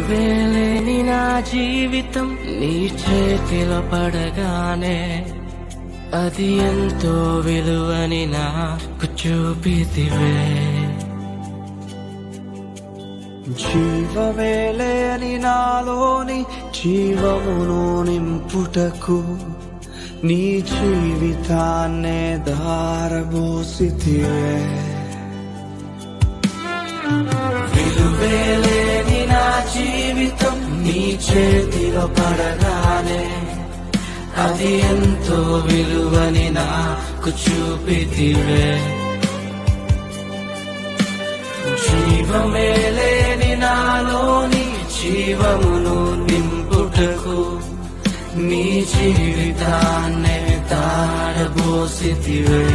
విలువేలేని నా జీవితం నీ చేతిలో పడగానే అది ఎంతో విలువని నాకు చూపితివే. జీవమేలేని నాలోని జీవమును నింపుటకు నీ జీవితాన్నే ధారబోసితివే. విలువేలేని నా జీవితం నీ చేతిలో పడగానే అది ఎంతో విలువని నాకు చూపితివే. జీవమేలేని నాలోని జీవమును నింపుటకు నీ జీవితాన్నే తాడబోసితివే.